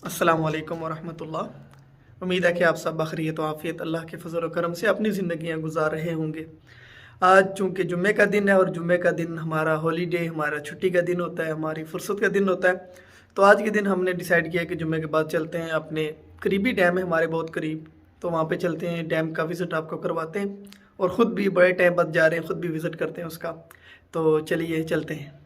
अस्सलाम वालेकुम वरहमतुल्लाह। उम्मीद है कि आप सब बखैरियत व आफ़ियत अल्लाह के फजल व करम से अपनी ज़िंदगियां गुजार रहे होंगे। आज चूँकि जुम्मे का दिन है और जुम्मे का दिन हमारा हॉलीडे, हमारा छुट्टी का दिन होता है, हमारी फुर्सत का दिन होता है। तो आज के दिन हमने डिसाइड किया कि जुम्मे के बाद चलते हैं अपने करीबी डैम है हमारे बहुत करीब, तो वहाँ पे चलते हैं, डैम का विज़िट आपको करवाते हैं और ख़ुद भी बड़े टाइम बाद जा रहे हैं, ख़ुद भी विज़िट करते हैं उसका। तो चलिए चलते हैं।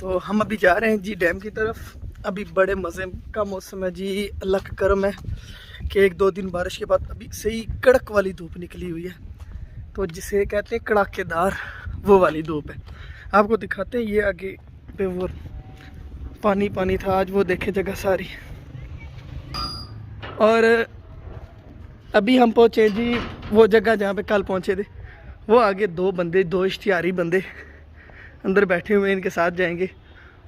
तो हम अभी जा रहे हैं जी डैम की तरफ। अभी बड़े मज़े का मौसम है जी, अल्लाह का करम है कि एक दो दिन बारिश के बाद अभी सही कड़क वाली धूप निकली हुई है, तो जिसे कहते हैं कड़ाकेदार, वो वाली धूप है। आपको दिखाते हैं, ये आगे पे वो पानी पानी था, आज वो देखे जगह सारी। और अभी हम पहुँचे जी वो जगह जहाँ पे कल पहुँचे थे। वो आगे दो बंदे, दो इश्तिहारी बंदे अंदर बैठे हुए हैं, इनके साथ जाएंगे।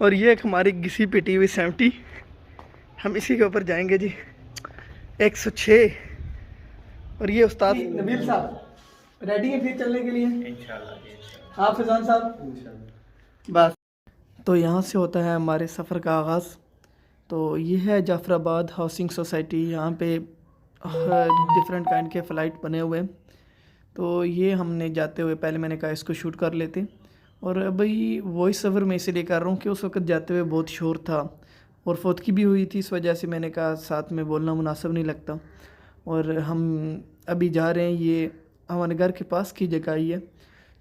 और ये एक हमारी घिसी पिटी हुई 70, हम इसी के ऊपर जाएंगे जी 106। और ये उस्ताद नबील साहब रेडी हैं फिर चलने के लिए इंशाल्लाह। आप फैजान साहब इंशाल्लाह। बस तो यहाँ से होता है हमारे सफ़र का आगाज़। तो ये है जाफराबाद हाउसिंग सोसाइटी। यहाँ पे डिफरेंट काइंड के फ़्लाइट बने हुए हैं। तो ये हमने जाते हुए पहले मैंने कहा इसको शूट कर लेते, और अभी वॉइस ओवर में इसलिए कर रहा हूँ कि उस वक्त जाते हुए बहुत शोर था और फौतगी भी हुई थी, इस वजह से मैंने कहा साथ में बोलना मुनासिब नहीं लगता। और हम अभी जा रहे हैं, ये हमारे घर के पास की जगह ही है।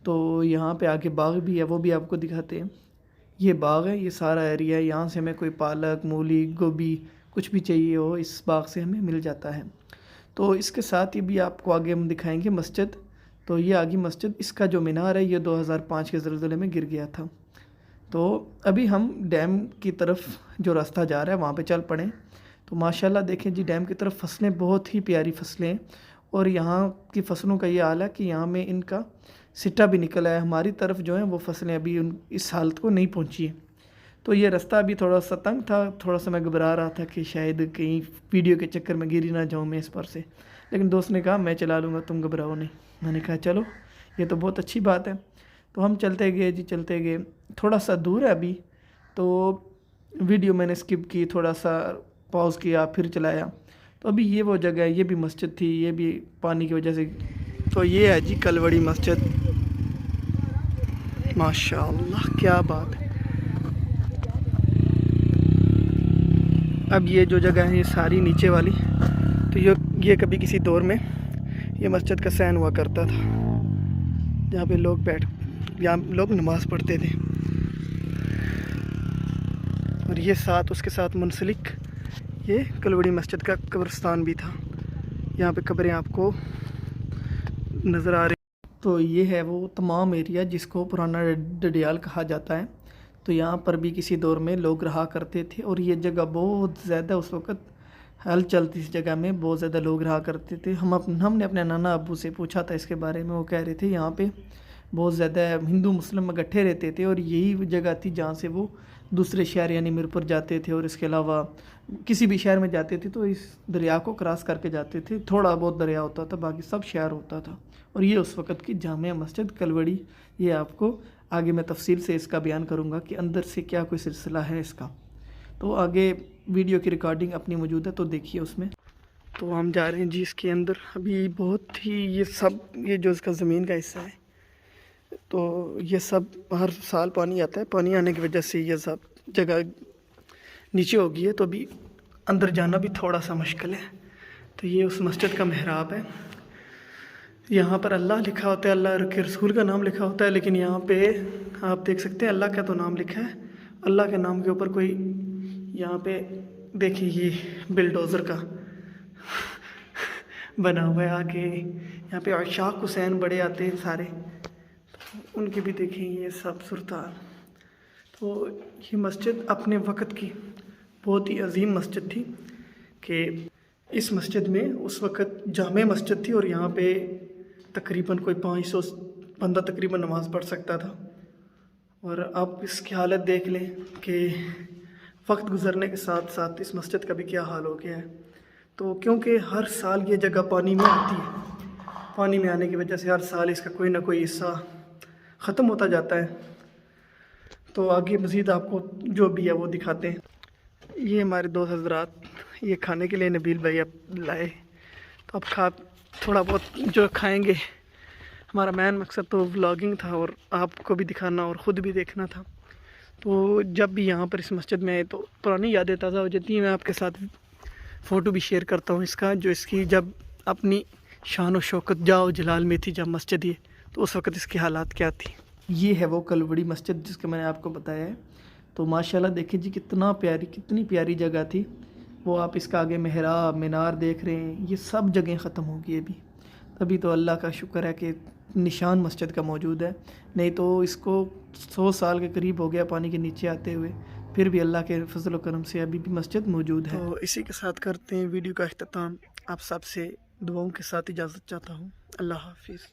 तो यहाँ पे आगे बाग भी है, वो भी आपको दिखाते हैं। ये बाग है, ये सारा एरिया है। यहाँ से हमें कोई पालक, मूली, गोभी कुछ भी चाहिए हो, इस बाग से हमें मिल जाता है। तो इसके साथ ही भी आपको आगे हम दिखाएंगे मस्जिद। तो ये आगे मस्जिद, इसका जो मीनार है ये 2005 के ज़लज़ले में गिर गया था। तो अभी हम डैम की तरफ जो रास्ता जा रहा है वहाँ पे चल पड़े। तो माशाल्लाह देखें जी, डैम की तरफ फसलें बहुत ही प्यारी फसलें हैं। और यहाँ की फसलों का ये हाल है कि यहाँ में इनका सिट्टा भी निकला है। हमारी तरफ जो है वो फसलें अभी इस हालत को नहीं पहुँची है। तो ये रास्ता अभी थोड़ा सा तंग था, थोड़ा सा मैं घबरा रहा था कि शायद कहीं वीडियो के चक्कर में गिरी ना जाऊँ मैं इस पर से। लेकिन दोस्त ने कहा मैं चला लूँगा, तुम घबराओ नहीं। मैंने कहा चलो, ये तो बहुत अच्छी बात है। तो हम चलते गए जी, चलते गए। थोड़ा सा दूर है अभी, तो वीडियो मैंने स्किप की, थोड़ा सा पॉज किया, फिर चलाया। तो अभी ये वो जगह है, ये भी मस्जिद थी, ये भी पानी की वजह से। तो ये है जी कलवड़ी मस्जिद, माशाअल्लाह क्या बात है। अब ये जो जगह है ये सारी नीचे वाली, तो ये कभी किसी दौर में ये मस्जिद का सैन हुआ करता था, जहाँ पे लोग यहाँ लोग नमाज़ पढ़ते थे। और ये साथ उसके साथ मुंसलिक ये कलवड़ी मस्जिद का कब्रिस्तान भी था। यहाँ पे कब्रें आपको नज़र आ रही। तो ये है वो तमाम एरिया जिसको पुराना डडियाल कहा जाता है। तो यहाँ पर भी किसी दौर में लोग रहा करते थे, और ये जगह बहुत ज़्यादा उस वक़्त हल चलती, इस जगह में बहुत ज़्यादा लोग रहा करते थे। हमने अपने नाना अब्बू से पूछा था इसके बारे में, वो कह रहे थे यहाँ पे बहुत ज़्यादा हिंदू मुस्लिम इकट्ठे रहते थे, और यही जगह थी जहाँ से वो दूसरे शहर यानी मीरपुर जाते थे, और इसके अलावा किसी भी शहर में जाते थे तो इस दरिया को क्रॉस करके जाते थे। थोड़ा बहुत दरिया होता था, बाकी सब शहर होता था। और ये उस वक़्त की जामिया मस्जिद कलवड़ी। ये आपको आगे मैं तफसील से इसका बयान करूँगा कि अंदर से क्या कोई सिलसिला है इसका। तो आगे वीडियो की रिकॉर्डिंग अपनी मौजूद है, तो देखिए उसमें। तो हम जा रहे हैं जी इसके अंदर। अभी बहुत ही ये जो इसका ज़मीन का हिस्सा है, तो ये सब हर साल पानी आता है, पानी आने की वजह से ये सब जगह नीचे हो गई है। तो अभी अंदर जाना भी थोड़ा सा मुश्किल है। तो ये उस मस्जिद का मेहराब है। यहाँ पर अल्लाह लिखा होता है, अल्लाह के रसूल का नाम लिखा होता है, लेकिन यहाँ पे आप देख सकते हैं अल्लाह का तो नाम लिखा है, अल्लाह के नाम के ऊपर कोई, यहाँ पे देखिए ये बिल्डोज़र का बना हुआ है। आगे यहाँ पे आशाक हुसैन बड़े आते हैं सारे, तो उनकी भी देखें ये सब सुरताल। तो ये मस्जिद अपने वक़्त की बहुत ही अजीम मस्जिद थी कि इस मस्जिद में उस वक़्त जामे मस्जिद थी, और यहाँ पे तकरीबन कोई 500 बंदा तकरीबन नमाज़ पढ़ सकता था। और आप इसकी हालत देख लें कि वक्त गुज़रने के साथ साथ इस मस्जिद का भी क्या हाल हो गया है। तो क्योंकि हर साल ये जगह पानी में आती है, पानी में आने की वजह से हर साल इसका कोई ना कोई हिस्सा ख़त्म होता जाता है। तो आगे मज़ीद आपको जो भी है वो दिखाते हैं। ये हमारे दोस्त हजरात ये खाने के लिए नबील भाई अब लाए, तो अब थोड़ा बहुत जो खाएंगे। हमारा मेन मकसद तो व्लॉगिंग था और आपको भी दिखाना और ख़ुद भी देखना था। तो जब भी यहाँ पर इस मस्जिद में आए तो पुरानी यादें ताज़ा हो जाती हैं। मैं आपके साथ फ़ोटो भी शेयर करता हूँ इसका, जो इसकी जब अपनी शान व शौकत जाओ जलाल में थी, जब मस्जिद ये, तो उस वक़्त इसकी हालात क्या थी। ये है वो कलवड़ी मस्जिद जिसका मैंने आपको बताया है। तो माशाल्लाह देखिए जी कितनी प्यारी जगह थी। वो आप इसका आगे मेहराब मीनार देख रहे हैं, ये सब जगह ख़त्म हो गई अभी। तभी तो अल्लाह का शुक्र है कि निशान मस्जिद का मौजूद है, नहीं तो इसको 100 साल के करीब हो गया पानी के नीचे आते हुए, फिर भी अल्लाह के फजल व करम से अभी भी मस्जिद मौजूद है। तो इसी के साथ करते हैं वीडियो का अख्ताम। आप सबसे दुआओं के साथ इजाज़त चाहता हूँ। अल्लाह हाफिज़।